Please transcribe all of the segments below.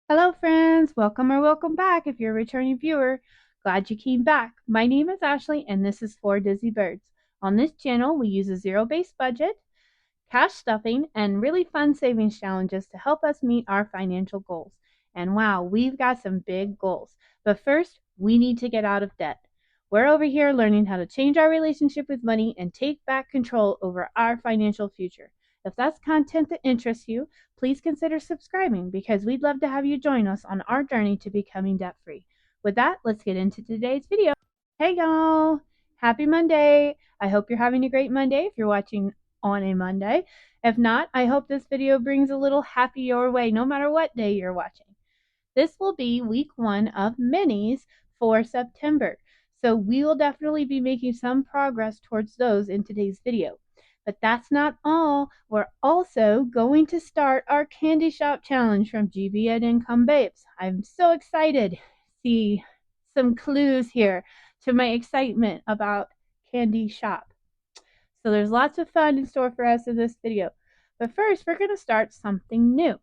Hello, friends. Welcome or welcome back if you're a returning viewer. Glad you came back. My name is Ashley, and this is For Dizzy Birds. On this channel, we use a zero-based budget, cash stuffing, and really fun savings challenges to help us meet our financial goals. And wow, we've got some big goals. But first, we need to get out of debt. We're over here learning how to change our relationship with money and take back control over our financial future. If that's content that interests you, please consider subscribing because we'd love to have you join us on our journey to becoming debt free. With that, let's get into today's video. Hey, y'all! Happy Monday! I hope you're having a great Monday if you're watching on a Monday. If not, I hope this video brings a little happy your way no matter what day you're watching. This will be week 1 of minis for September. So we will definitely be making some progress towards those in today's video. But that's not all. We're also going to start our candy shop challenge from GB at Income Babes. I'm so excited. See some clues here to my excitement about candy shop. So there's lots of fun in store for us in this video. But first, we're going to start something new.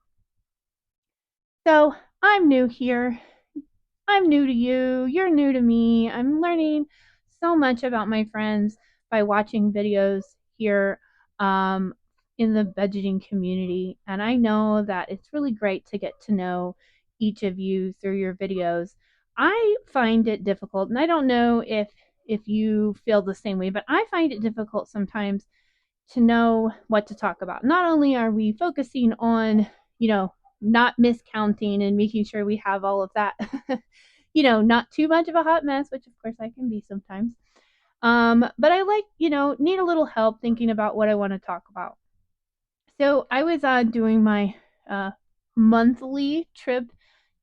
So I'm new here. I'm new to you. You're new to me. I'm learning so much about my friends by watching videos here in the budgeting community. And I know that it's really great to get to know each of you through your videos. I find it difficult, and I don't know if you feel the same way, but I find it difficult sometimes to know what to talk about. Not only are we focusing on, not miscounting and making sure we have all of that, not too much of a hot mess, which of course I can be sometimes. But I like, need a little help thinking about what I want to talk about. So I was doing my monthly trip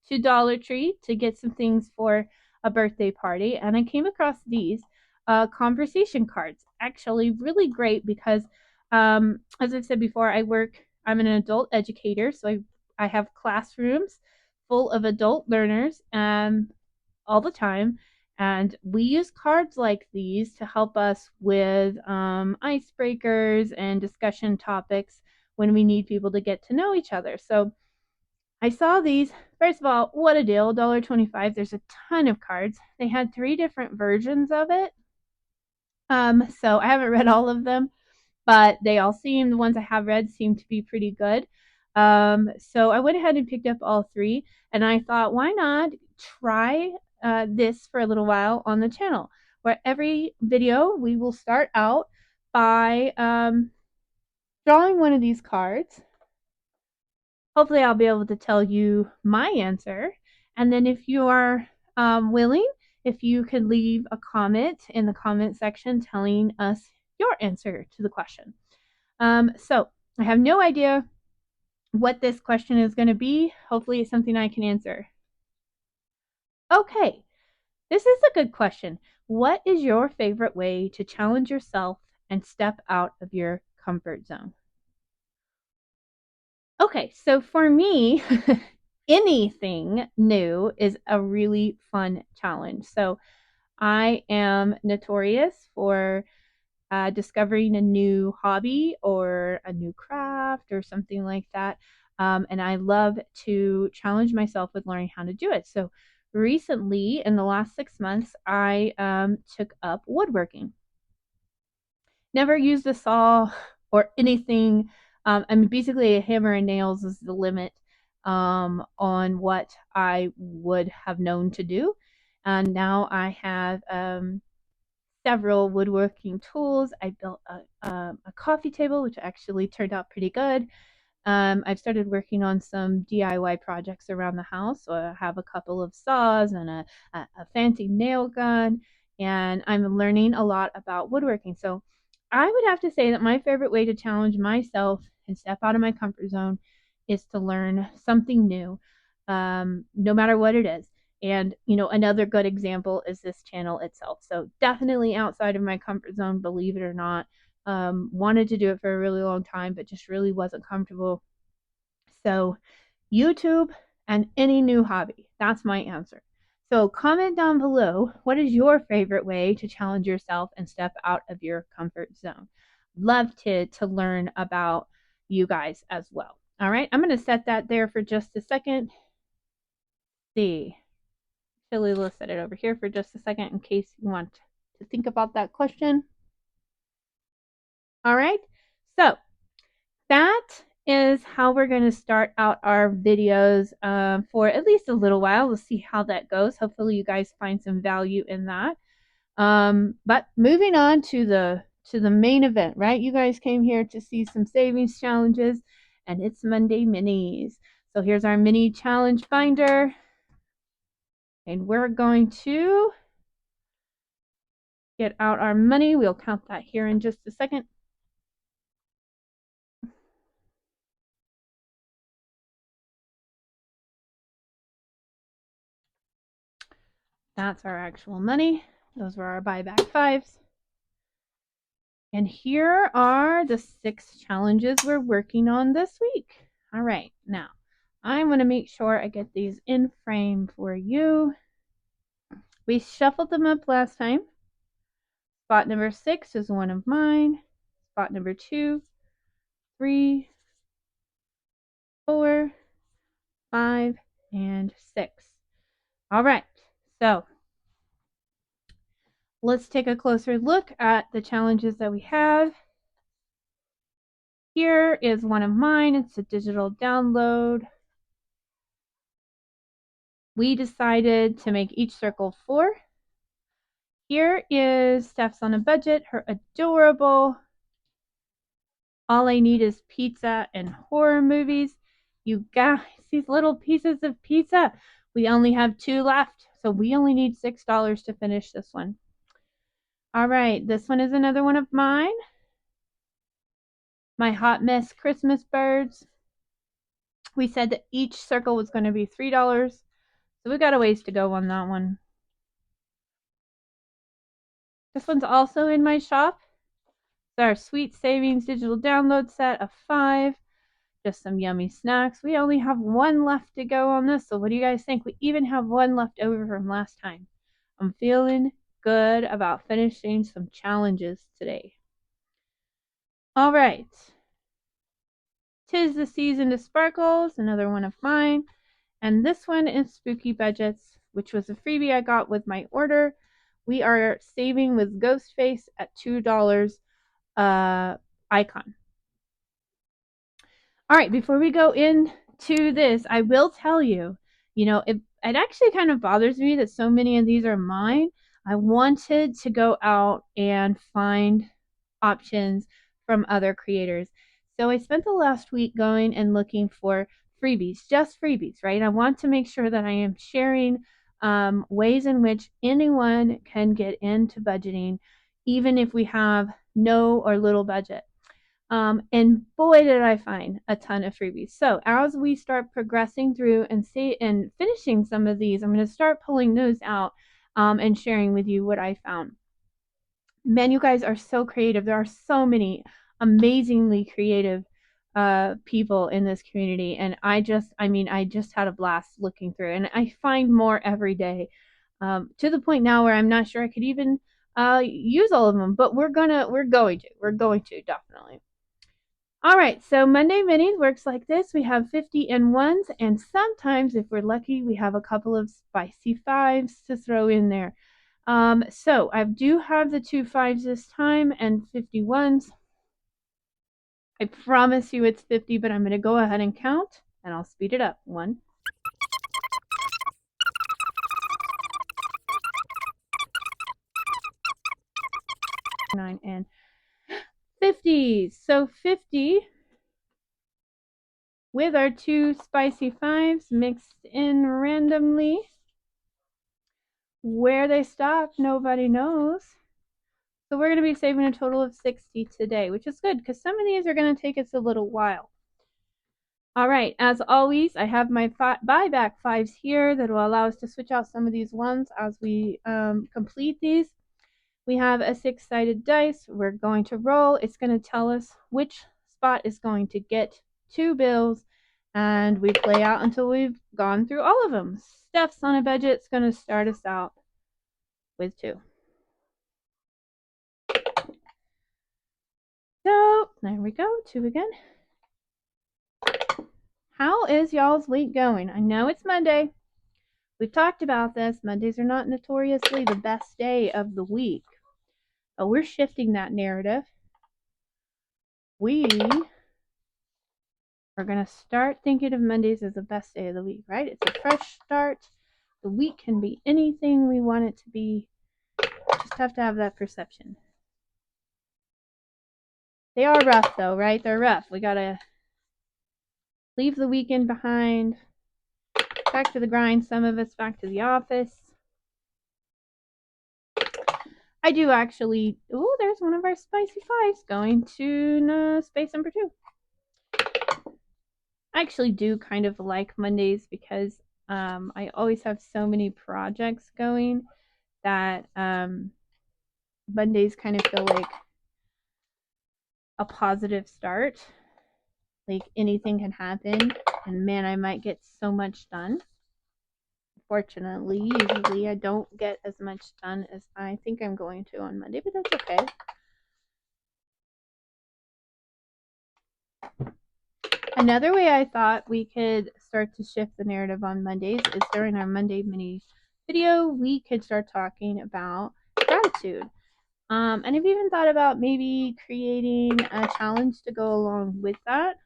to Dollar Tree to get some things for a birthday party, and I came across these conversation cards. Actually, really great because, as I've said before, I'm an adult educator, so I have classrooms full of adult learners all the time. And we use cards like these to help us with icebreakers and discussion topics when we need people to get to know each other. So I saw these. First of all, what a deal, $1.25. There's a ton of cards. They had 3 different versions of it. So I haven't read all of them, but the ones I have read seem to be pretty good. So I went ahead and picked up all 3, and I thought, why not try this for a little while on the channel, where every video we will start out by drawing one of these cards. Hopefully, I'll be able to tell you my answer. And then, if you are willing, if you could leave a comment in the comment section telling us your answer to the question. So, I have no idea what this question is going to be. Hopefully, it's something I can answer. Okay, this is a good question. What is your favorite way to challenge yourself and step out of your comfort zone? Okay, so for me, anything new is a really fun challenge. So I am notorious for discovering a new hobby or a new craft or something like that. And I love to challenge myself with learning how to do it. So recently, in the last 6 months, I took up woodworking. Never used a saw or anything. I mean, basically, a hammer and nails is the limit on what I would have known to do. And now I have several woodworking tools. I built a coffee table, which actually turned out pretty good. I've started working on some DIY projects around the house. So I have a couple of saws and a fancy nail gun, and I'm learning a lot about woodworking. So I would have to say that my favorite way to challenge myself and step out of my comfort zone is to learn something new, no matter what it is. And, another good example is this channel itself. So definitely outside of my comfort zone, believe it or not. Wanted to do it for a really long time, but just really wasn't comfortable. So, YouTube and any new hobby. That's my answer. So, comment down below, what is your favorite way to challenge yourself and step out of your comfort zone? Love to learn about you guys as well. All right, I'm going to set that there for just a second. see. Actually, let's set it over here for just a second in case you want to think about that question. All right, so that is how we're going to start out our videos for at least a little while. We'll see how that goes. Hopefully you guys find some value in that. But moving on to the main event, right? You guys came here to see some savings challenges, and it's Monday Minis. So here's our mini challenge finder, and we're going to get out our money. We'll count that here in just a second. That's our actual money. Those were our buyback fives. And here are the 6 challenges we're working on this week. All right, now I'm going to make sure I get these in frame for you. We shuffled them up last time. Spot number 6 is one of mine. Spot number 2, 3, 4, 5, and 6. All right, so let's take a closer look at the challenges that we have. Here is one of mine. It's a digital download. We decided to make each circle 4. Here is Steph's on a budget, her adorable All I Need is Pizza and horror movies. You guys, these little pieces of pizza. We only have 2 left, so we only need $6 to finish this one. All right, this one is another one of mine. My Hot Mess Christmas Birds. We said that each circle was going to be $3, so we got a ways to go on that one. This one's also in my shop. It's our Sweet Savings digital download set of 5. Just some yummy snacks. We only have 1 left to go on this, so what do you guys think? We even have 1 left over from last time. I'm feeling good about finishing some challenges today. All right. 'Tis the Season to Sparkles, another one of mine. And this one is Spooky Budgets, which was a freebie I got with my order. We are saving with Ghostface at $2 icon. All right, before we go into this, I will tell you, it actually kind of bothers me that so many of these are mine. I wanted to go out and find options from other creators. So I spent the last week going and looking for freebies, just freebies, right? I want to make sure that I am sharing ways in which anyone can get into budgeting, even if we have no or little budget. And boy, did I find a ton of freebies. So as we start progressing through and finishing some of these, I'm going to start pulling those out and sharing with you what I found. Man, you guys are so creative. There are so many amazingly creative people in this community, and I just had a blast looking through, and I find more every day, to the point now where I'm not sure I could even use all of them, but we're going to definitely. All right, so Monday Minis works like this. We have 50 in ones, and sometimes, if we're lucky, we have a couple of spicy fives to throw in there. So I do have the 2 5s this time and 51s. I promise you it's 50, but I'm going to go ahead and count, and I'll speed it up. 1, 9, and 50. So 50 with our 2 spicy fives mixed in randomly. Where they stop, nobody knows. So we're going to be saving a total of 60 today, which is good because some of these are going to take us a little while. All right, as always, I have my buyback fives here that will allow us to switch out some of these ones as we complete these. We have a 6-sided dice. We're going to roll. It's going to tell us which spot is going to get 2 bills, and we play out until we've gone through all of them. Steph's on a budget is going to start us out with 2. So there we go, 2 again. How is y'all's week going? I know it's Monday. We've talked about this. Mondays are not notoriously the best day of the week, but we're shifting that narrative. We are going to start thinking of Mondays as the best day of the week, right? It's a fresh start. The week can be anything we want it to be. Just have to have that perception. They are rough though, right? They're rough. We got to leave the weekend behind. Back to the grind. Some of us back to the office. I do actually. Oh, there's one of our spicy fives going to space number 2. I actually do kind of like Mondays because I always have so many projects going that Mondays kind of feel like a positive start. Like anything can happen, and man, I might get so much done. Fortunately, usually I don't get as much done as I think I'm going to on Monday, but that's okay. Another way I thought we could start to shift the narrative on Mondays is during our Monday mini video, we could start talking about gratitude. And I've even thought about maybe creating a challenge to go along with that.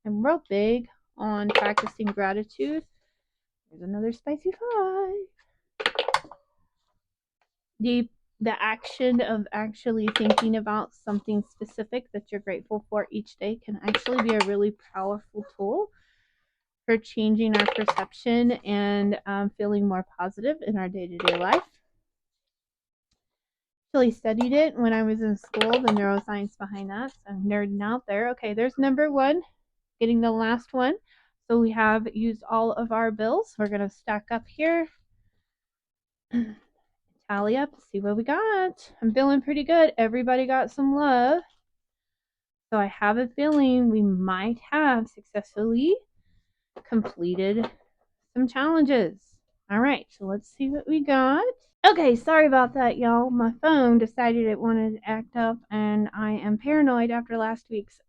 I'm real big on practicing gratitude. There's another spicy five. The action of actually thinking about something specific that you're grateful for each day can actually be a really powerful tool for changing our perception and feeling more positive in our day-to-day life. Actually studied it when I was in school, the neuroscience behind that. So I'm nerding out there. Okay, there's number 1, getting the last one. So we have used all of our bills. We're going to stack up here. Tally up, see what we got. I'm feeling pretty good. Everybody got some love. So I have a feeling we might have successfully completed some challenges. All right, so let's see what we got. Okay, sorry about that, y'all. My phone decided it wanted to act up, and I am paranoid after last week's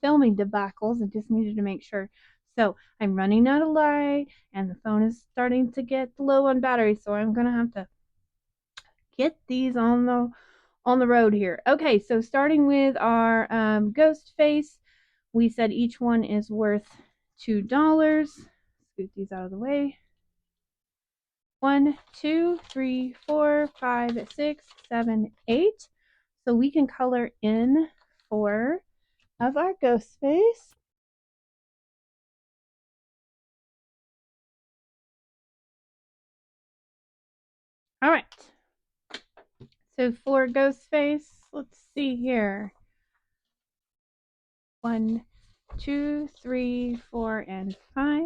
filming debacles and just needed to make sure. So I'm running out of light, and the phone is starting to get low on battery, so I'm going to have to get these on the road here. Okay, so starting with our ghost face, we said each one is worth $2. Scoot these out of the way. 1, 2, 3, 4, 5, 6, 7, 8. So we can color in 4 of our ghost face. All right. So for ghost face, let's see here. 1, 2, 3, 4, and 5.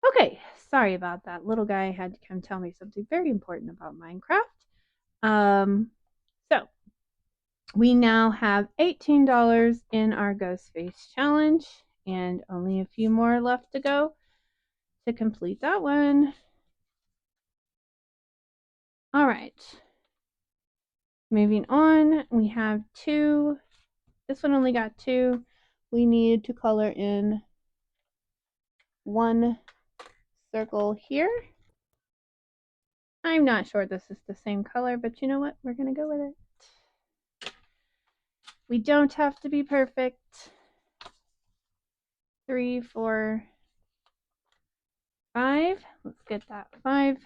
Okay, sorry about that. Little guy had to come tell me something very important about Minecraft. So we now have $18 in our ghost face challenge, and only a few more left to go to complete that one. All right. Moving on, we have 2. This one only got 2. We need to color in 1 circle here. I'm not sure this is the same color, but you know what? We're going to go with it. We don't have to be perfect. 3, 4, 5. Let's get that 5.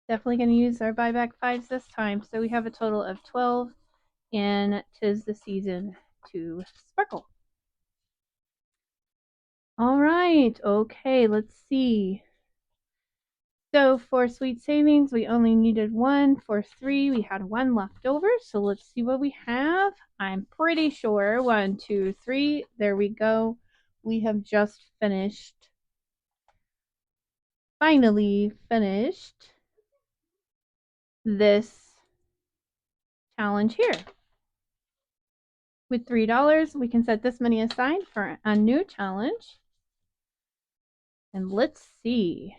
Definitely going to use our buyback 5s this time. So we have a total of 12, and 'tis the season to sparkle. All right. Okay, let's see. So for sweet savings, we only needed 1. For 3, we had 1 left over. So let's see what we have. I'm pretty sure 1, 2, 3. There we go. We have just finished. Finally finished this challenge here. With $3, we can set this money aside for a new challenge. And let's see.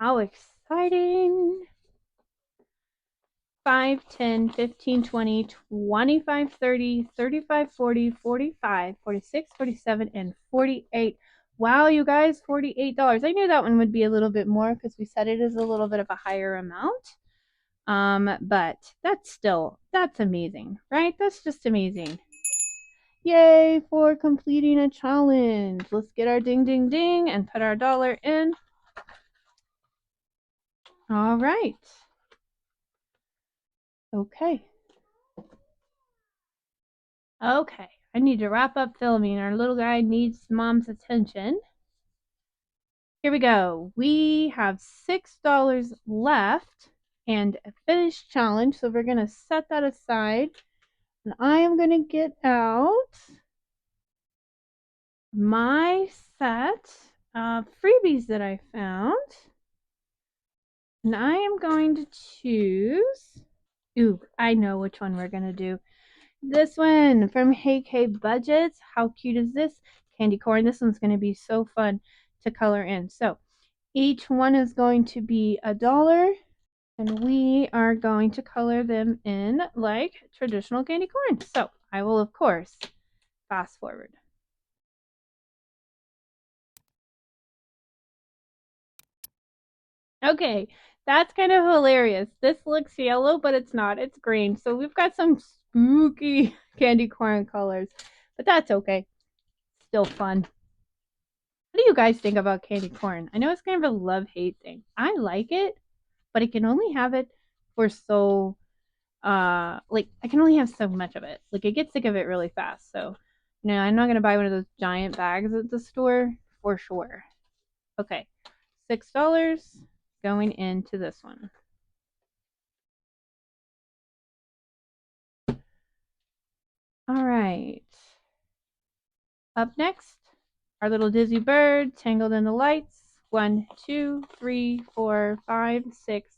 How exciting. 5, 10, 15, 20, 25, 30, 35, 40, 45, 46, 47, and 48. Wow, you guys, $48. I knew that one would be a little bit more because we said it is a little bit of a higher amount. But that's amazing, right? That's just amazing. Yay for completing a challenge. Let's get our ding, ding, ding and put our dollar in. All right. Okay. Okay. I need to wrap up filming. Our little guy needs mom's attention. Here we go. We have $6 left and a finished challenge. So we're going to set that aside. And I am going to get out my set of freebies that I found. And I am going to choose. Ooh, I know which one we're going to do. This one from Hey K Budgets. How cute is this? Candy corn. This one's going to be so fun to color in. So each one is going to be $1. And we are going to color them in like traditional candy corn. So I will, of course, fast forward. Okay, that's kind of hilarious. This looks yellow, but it's not. It's green. So we've got some spooky candy corn colors, but that's okay. Still fun. What do you guys think about candy corn? I know it's kind of a love-hate thing. I like it, but I can only have it for so like I can only have so much of it. Like I get sick of it really fast. So, I'm not gonna buy one of those giant bags at the store for sure. Okay, $6 going into this one. All right. Up next, our little Dizzy bird tangled in the lights. 1, 2, 3, 4, 5, 6,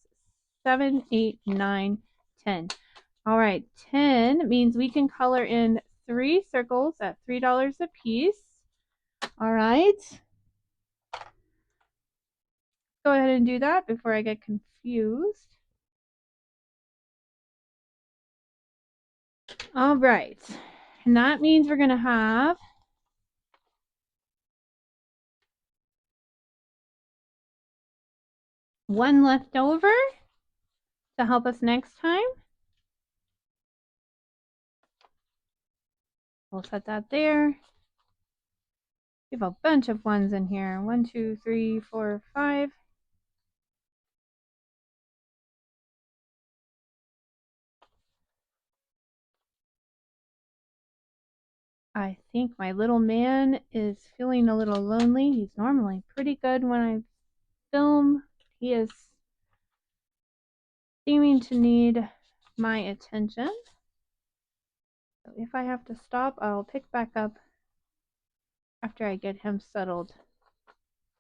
7, 8, 9, 10. All right, 10 means we can color in 3 circles at $3 a piece. All right. Go ahead and do that before I get confused. All right. And that means we're going to have one left over to help us next time. We'll set that there. We have a bunch of ones in here. 1, 2, 3, 4, 5. I think my little man is feeling a little lonely. He's normally pretty good when I film. He is seeming to need my attention. So if I have to stop, I'll pick back up after I get him settled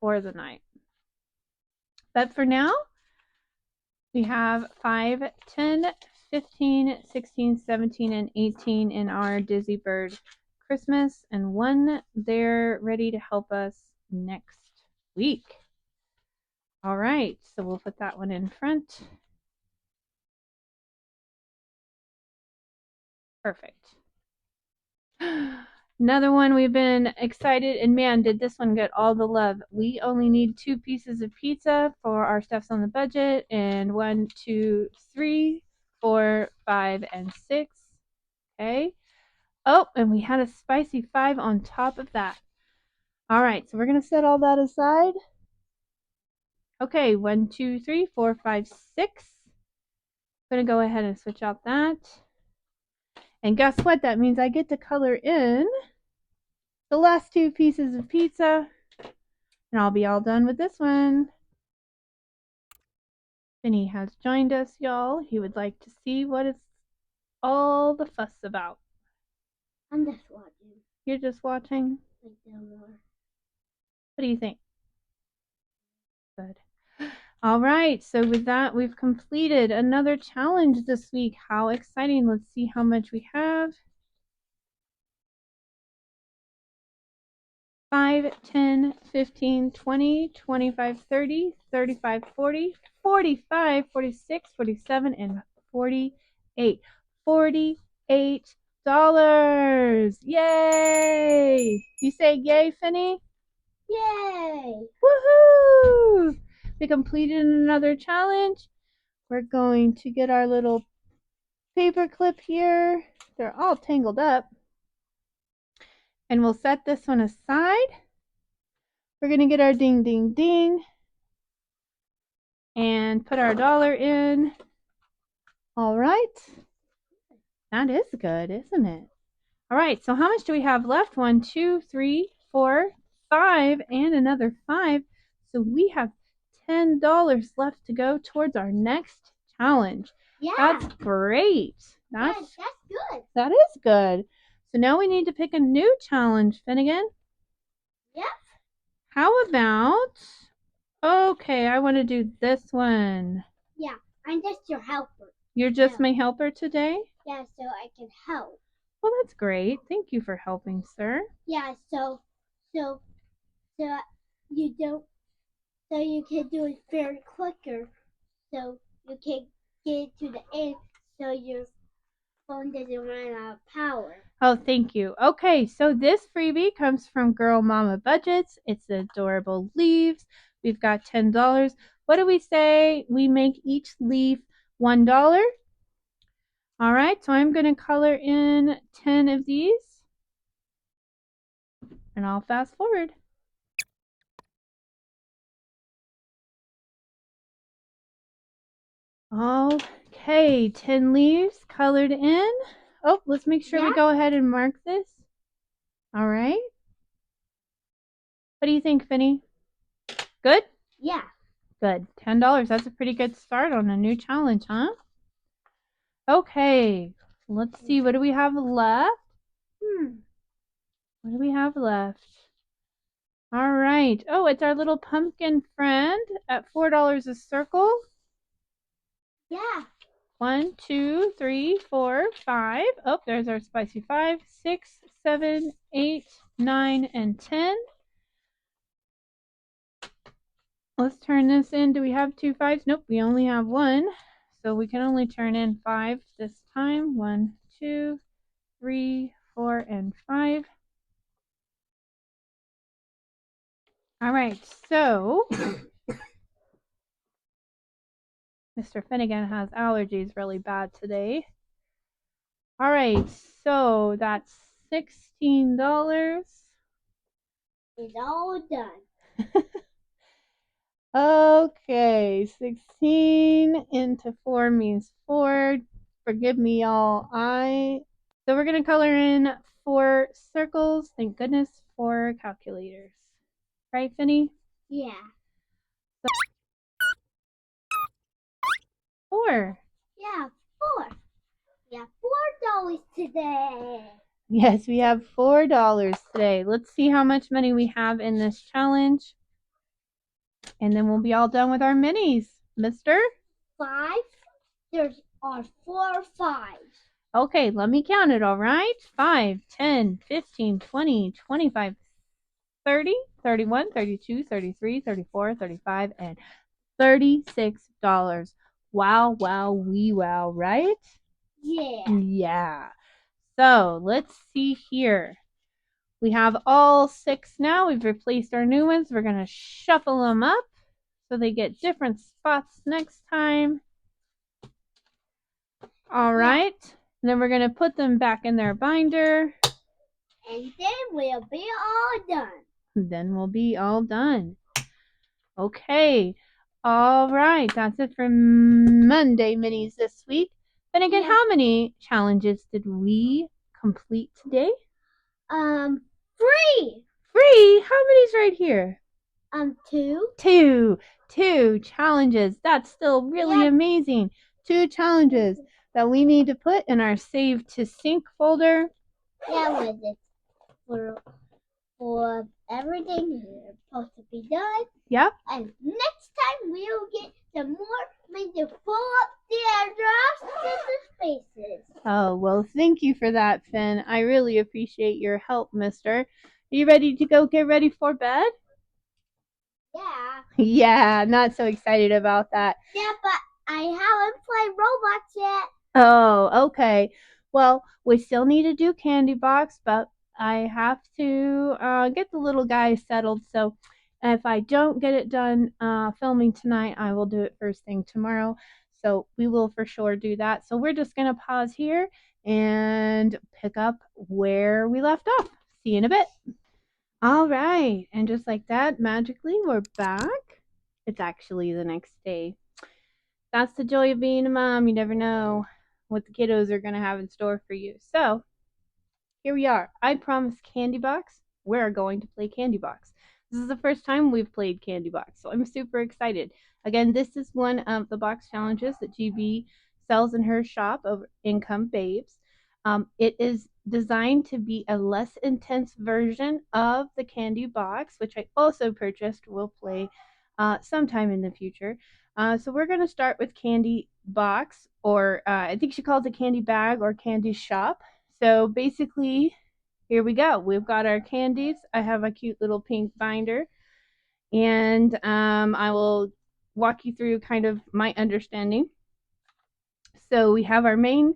for the night. But for now, we have 5, 10, 15, 16, 17, and 18 in our Dizzy Bird Christmas, and one there ready to help us next week. All right, so we'll put that one in front. Perfect. Another one we've been excited, and man, did this one get all the love. We only need 2 pieces of pizza for our stuffs on the budget, and 1, 2, 3, 4, 5, and 6. Okay. Oh, and we had a spicy 5 on top of that. All right, so we're going to set all that aside. Okay, 1, 2, 3, 4, 5, 6. I'm going to go ahead and switch out that. And guess what? That means I get to color in the last 2 pieces of pizza. And I'll be all done with this one. Vinny has joined us, y'all. He would like to see what it's all the fuss about. I'm just watching. You're just watching? Like what do you think? Good. All right, so with that, we've completed another challenge this week. How exciting. Let's see how much we have. 5, 10, 15, 20, 25, 30, 35, 40, 45, 46, 47, and $48. Yay! You say yay, Finny? Yay! Woohoo! We completed another challenge. We're going to get our little paper clip here. They're all tangled up. And we'll set this one aside. We're going to get our ding, ding, ding. And put our dollar in. All right. That is good, isn't it? All right, so how much do we have left? 1, 2, 3, 4, 5, and another 5. So we have $10 left to go towards our next challenge. Yeah. That's great. That's good. That is good. So now we need to pick a new challenge, Finnegan. Yep. How about, okay, I want to do this one. Yeah, I'm just your helper. You're just my helper today? Yeah, so I can help. Well, that's great. Thank you for helping, sir. Yeah, so you don't, so you can do it very quicker, so you can get to the end, so your phone doesn't run out of power. Oh, thank you. Okay, so this freebie comes from Girl Mama Budgets. It's adorable leaves. We've got $10. What do we say? We make each leaf $1. All right, so I'm going to color in 10 of these. And I'll fast forward. Okay, 10 leaves colored in. Oh, let's make sure we go ahead and mark this. All right. What do you think, Finny? Good? Yeah. Good. $10. That's a pretty good start on a new challenge, huh? Okay. Let's see. What do we have left? What do we have left? All right. Oh, it's our little pumpkin friend at $4 a circle. Yeah. 1, 2, 3, 4, 5. Oh, there's our spicy 5, 6, 7, 8, 9, and 10. Let's turn this in. Do we have 2 5s? Nope, we only have 1. So we can only turn in 5 this time. 1, 2, 3, 4, and 5. All right, so Mr. Finnegan has allergies really bad today. All right, so that's $16. It's all done. Okay, 16 into 4 means 4. Forgive me, y'all. So we're going to color in 4 circles. Thank goodness for calculators. Right, Finny? Yeah. 4. Yeah, 4. Yeah, $4 today. Yes, we have $4 today. Let's see how much money we have in this challenge. And then we'll be all done with our minis. Mister? 5. There are 4 5s. Okay, let me count it, all right? 5, 10, 15, 20, 25, 30, 31, 32, 33, 34, 35, and $36. Wow, wow, wee wow, right? Yeah. Yeah. So let's see here. We have all 6 now. We've replaced our new ones. We're going to shuffle them up so they get different spots next time. All right. And then we're going to put them back in their binder. And then we'll be all done. Then we'll be all done. Okay. All right. That's it for Monday minis this week. Then again, how many challenges did we complete today? 3. 3. How many's right here? 2. 2 challenges. That's still really amazing. 2 challenges that we need to put in our save to sync folder. Yeah, with it. For everything is supposed to be done. Yep. And next time we'll get some more things to fill up the address and the spaces. Oh, well, thank you for that, Finn. I really appreciate your help, mister. Are you ready to go get ready for bed? Yeah. Yeah, not so excited about that. Yeah, but I haven't played Roblox yet. Oh, okay. Well, we still need to do Candy Box, but I have to get the little guy settled. So if I don't get it done filming tonight, I will do it first thing tomorrow. So we will for sure do that. So we're just going to pause here and pick up where we left off. See you in a bit. All right. And just like that, magically, we're back. It's actually the next day. That's the joy of being a mom. You never know what the kiddos are going to have in store for you. So, here we are. I promised Candy Box. We're going to play Candy Box. This is the first time we've played Candy Box, so I'm super excited. Again, this is one of the box challenges that GB sells in her shop of Income Babes. It is designed to be a less intense version of the Candy Box, which I also purchased. We'll play sometime in the future. So we're going to start with Candy Box, or I think she calls it Candy Bag or Candy Shop. So basically, here we go. We've got our candies. I have a cute little pink binder, and I will walk you through kind of my understanding. So we have our main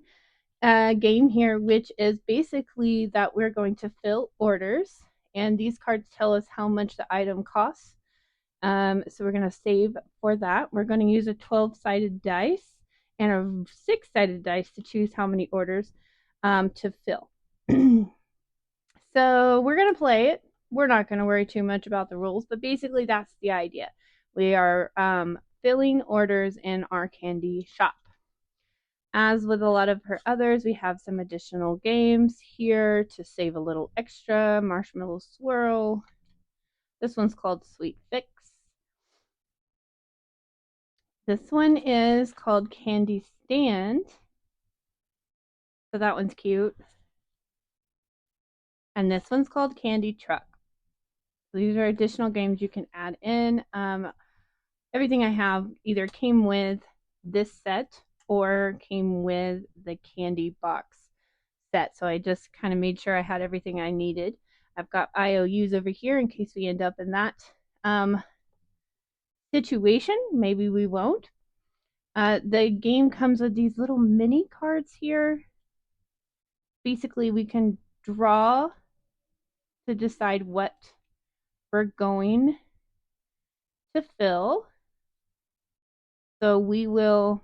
game here, which is basically that we're going to fill orders, and these cards tell us how much the item costs. So we're going to save for that. We're going to use a 12-sided dice and a 6-sided dice to choose how many orders to fill. So we're going to play it. We're not going to worry too much about the rules, but basically that's the idea. We are filling orders in our candy shop. As with a lot of her others, we have some additional games here to save a little extra. Marshmallow Swirl. This one's called Sweet Fix. This one is called Candy Stand. So that one's cute. And this one's called Candy Truck. So these are additional games you can add in. Everything I have either came with this set or came with the Candy Box set. So I just kind of made sure I had everything I needed. I've got IOUs over here in case we end up in that situation. Maybe we won't. The game comes with these little mini cards here. Basically, we can draw to decide what we're going to fill. So we will,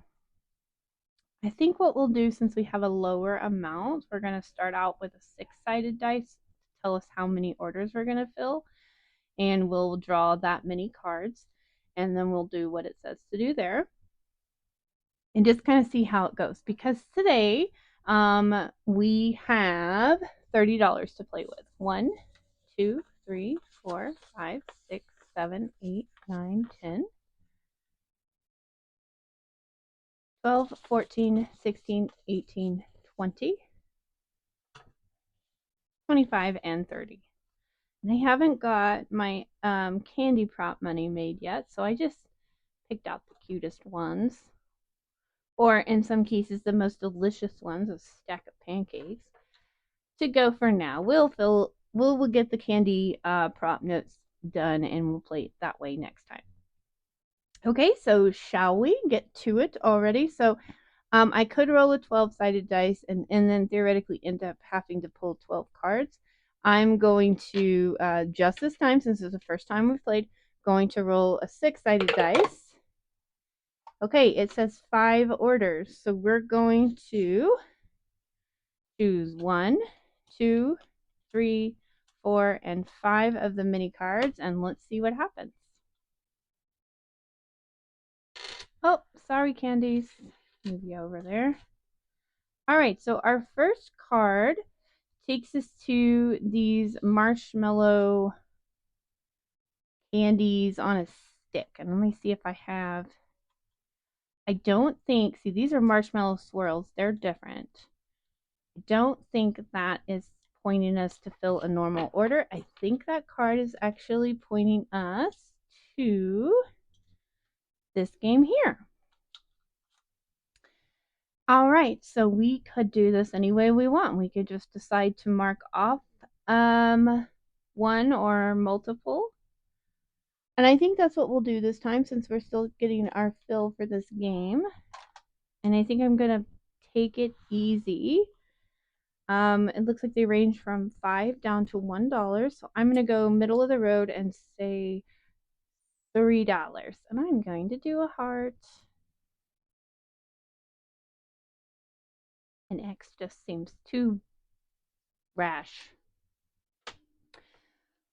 I think what we'll do, since we have a lower amount, we're going to start out with a 6-sided dice to tell us how many orders we're going to fill. And we'll draw that many cards. And then we'll do what it says to do there. And just kind of see how it goes. Because today we have $30 to play with. 1, 2, 3, 4, 5, 6, 7, 8, 9, 10. 12, 14, 16, 18, 20, 25, and 30. And I haven't got my candy prop money made yet, so I just picked out the cutest ones. Or in some cases, the most delicious ones, a stack of pancakes, to go for now. We'll get the candy prop notes done, and we'll play it that way next time. Okay, so shall we get to it already? So I could roll a 12-sided dice and then theoretically end up having to pull 12 cards. I'm going to, just this time, since it's the first time we've played, going to roll a 6-sided dice. Okay, it says 5 orders. So we're going to choose 1, 2, 3, 4, and 5 of the mini cards, and let's see what happens. Oh, sorry, candies. Move you over there. All right, so our first card takes us to these marshmallow candies on a stick. And let me see if I have. I don't think, see, these are marshmallow swirls. They're different. I don't think that is pointing us to fill a normal order. I think that card is actually pointing us to this game here. All right, so we could do this any way we want. We could just decide to mark off one or multiple, And I think that's what we'll do this time since we're still getting our fill for this game. And I think I'm going to take it easy. It looks like they range from $5 down to $1. So I'm going to go middle of the road and say $3. And I'm going to do a heart. An X just seems too rash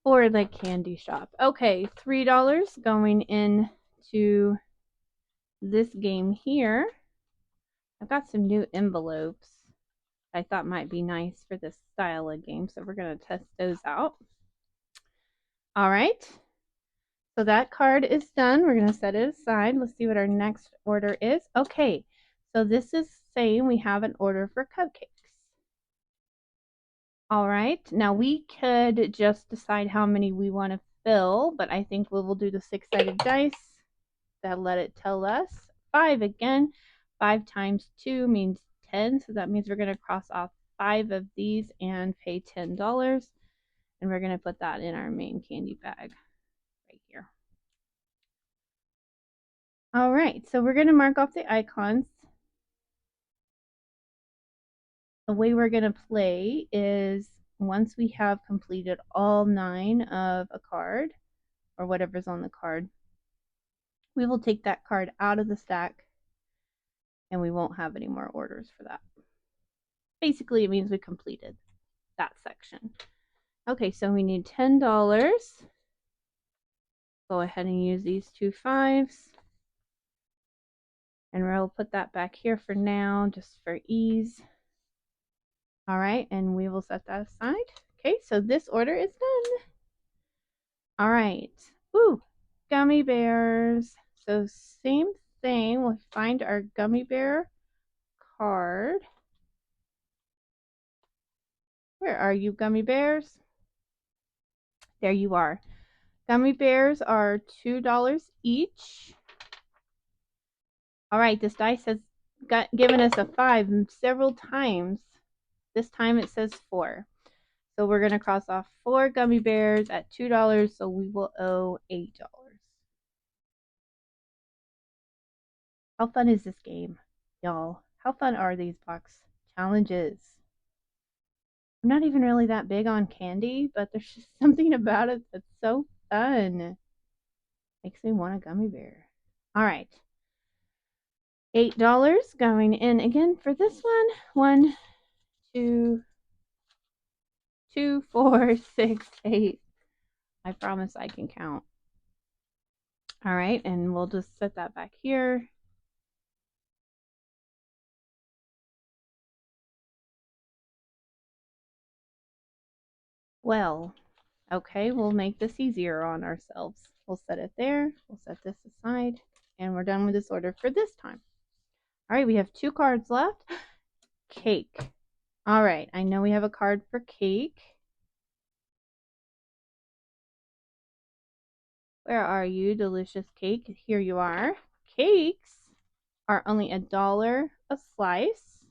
for the candy shop. Okay, $3 going into this game here. I've got some new envelopes I thought might be nice for this style of game, so we're going to test those out. All right, so that card is done. We're going to set it aside. Let's see what our next order is. Okay, so this is saying we have an order for cupcakes. All right, now we could just decide how many we want to fill, but I think we will do the 6-sided dice. That'll let it tell us. 5 again. 5 times 2 means 10, so that means we're going to cross off 5 of these and pay $10. And we're going to put that in our main candy bag right here. All right, so we're going to mark off the icons. The way we're going to play is once we have completed all 9 of a card, or whatever's on the card, we will take that card out of the stack and we won't have any more orders for that. Basically, it means we completed that section. Okay, so we need $10. Go ahead and use these 2 5s. And we'll put that back here for now, just for ease. All right, and we will set that aside. Okay, so this order is done. All right. Ooh, gummy bears. So same thing. We'll find our gummy bear card. Where are you, gummy bears? There you are. Gummy bears are $2 each. All right, this dice has given us a 5 several times. This time it says 4. So we're going to cross off 4 gummy bears at $2, so we will owe $8. How fun is this game, y'all? How fun are these box challenges? I'm not even really that big on candy, but there's just something about it that's so fun. Makes me want a gummy bear. All right. $8 going in again for this one. 1, 2, 2, 4, 6, 8. I promise I can count. All right, and we'll just set that back here. Well, okay, we'll make this easier on ourselves. We'll set it there. We'll set this aside, and we're done with this order for this time. All right, we have 2 cards left. Cake. All right, I know we have a card for cake. Where are you, delicious cake? Here you are. Cakes are only $1 a slice.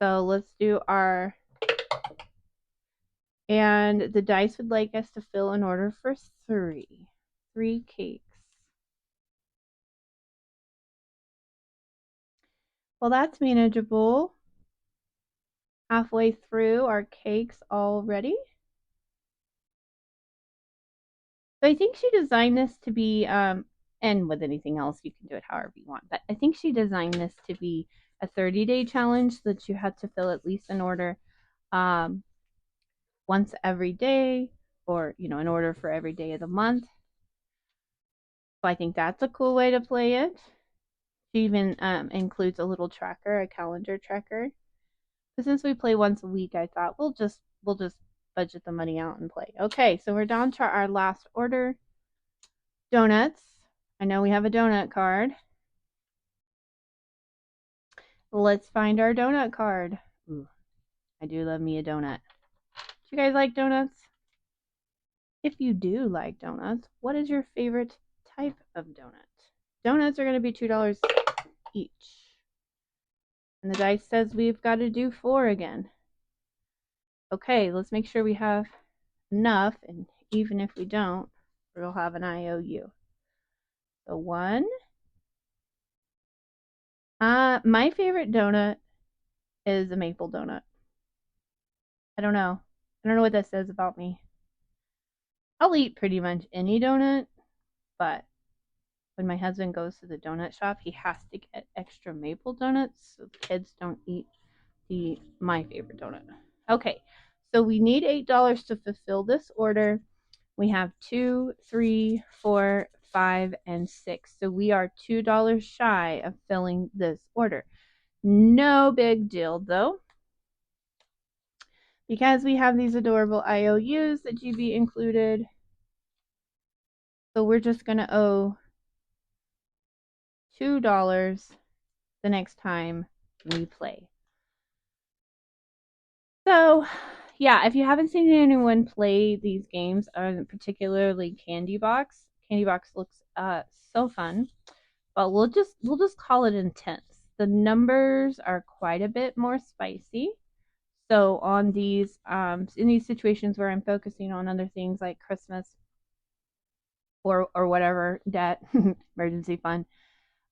So let's do our, and the dice would like us to fill an order for 3 cakes. Well, that's manageable. Halfway through our cakes already. So I think she designed this to be, and with anything else, you can do it however you want. But I think she designed this to be a 30-day challenge so that you had to fill at least an order once every day, or, you know, an order for every day of the month. So I think that's a cool way to play it. She even includes a little tracker, a calendar tracker. But since we play once a week, I thought we'll just budget the money out and play. Okay, so we're down to our last order. Donuts. I know we have a donut card. Let's find our donut card. Ooh, I do love me a donut. Do you guys like donuts? If you do like donuts, what is your favorite type of donut? Donuts are going to be $2 each. And the dice says we've got to do 4 again. Okay, let's make sure we have enough, and even if we don't, We'll have an IOU. So 1. My favorite donut is a maple donut. I don't know. I don't know what that says about me. I'll eat pretty much any donut, but when my husband goes to the donut shop, he has to get extra maple donuts so the kids don't eat my favorite donut. Okay, so we need $8 to fulfill this order. We have 2, 3, 4, 5, and 6. So we are $2 shy of filling this order. No big deal though, because we have these adorable IOUs that GB included. So we're just going to owe $2 the next time we play. So, yeah, if you haven't seen anyone play these games, particularly Candy Box looks so fun. But we'll just call it intense. The numbers are quite a bit more spicy. So on these in these situations where I'm focusing on other things like Christmas or whatever, debt, emergency fund,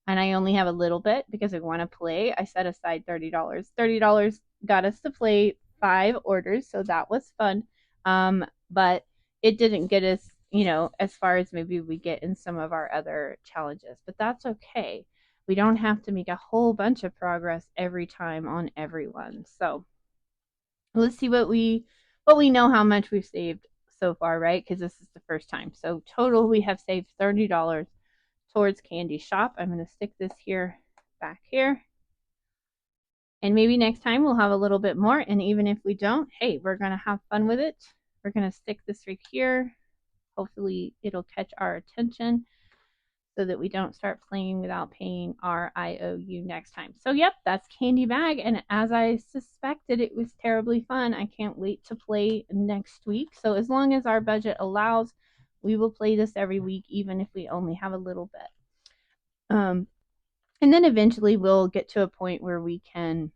and I only have a little bit because I want to play, I set aside $30. $30 got us to play 5 orders, so that was fun. But it didn't get us, as far as maybe we get in some of our other challenges. But that's okay. We don't have to make a whole bunch of progress every time on everyone. So let's see what we know how much we've saved so far, right? Because this is the first time. So total, we have saved $30 towards Candy Shop. I'm going to stick this here, back here. And maybe next time we'll have a little bit more. And even if we don't, hey, we're going to have fun with it. We're going to stick this right here. Hopefully it'll catch our attention so that we don't start playing without paying our IOU next time. So yep, that's Candy Bag. And as I suspected, it was terribly fun. I can't wait to play next week. So as long as our budget allows, we will play this every week, even if we only have a little bit. And then eventually we'll get to a point where we can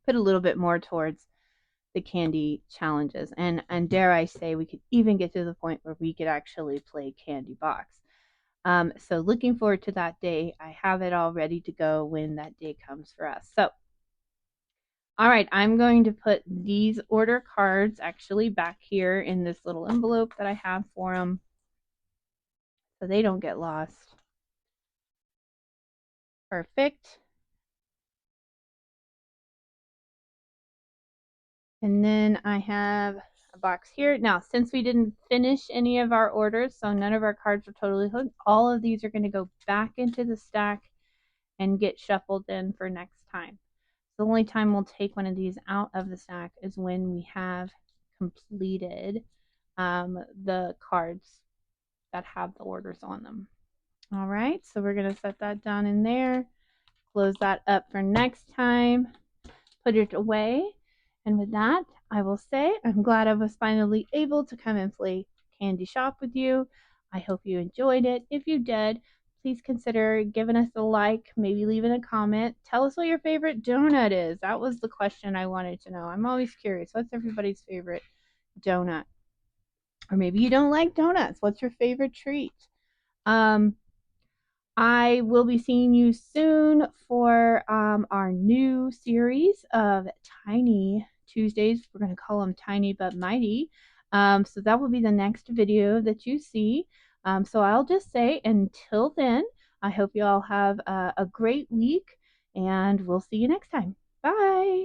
put a little bit more towards the candy challenges. And dare I say, we could even get to the point where we could actually play Candy Box. So looking forward to that day. I have it all ready to go when that day comes for us. So, all right, I'm going to put these order cards actually back here in this little envelope that I have for them so they don't get lost. Perfect. And then I have a box here. Now, since we didn't finish any of our orders, so none of our cards are totally hooked, all of these are going to go back into the stack and get shuffled in for next time. The only time we'll take one of these out of the stack is when we have completed the cards that have the orders on them. All right, so we're going to set that down in there, close that up for next time, put it away. And with that, I will say I'm glad I was finally able to come and play Candy Shop with you. I hope you enjoyed it. If you did, please consider giving us a like, maybe leaving a comment. Tell us what your favorite donut is. That was the question I wanted to know. I'm always curious. What's everybody's favorite donut? Or maybe you don't like donuts. What's your favorite treat? I will be seeing you soon for our new series of Tiny Tuesdays. We're going to call them Tiny But Mighty. So that will be the next video that you see. So I'll just say until then, I hope you all have a great week and we'll see you next time. Bye.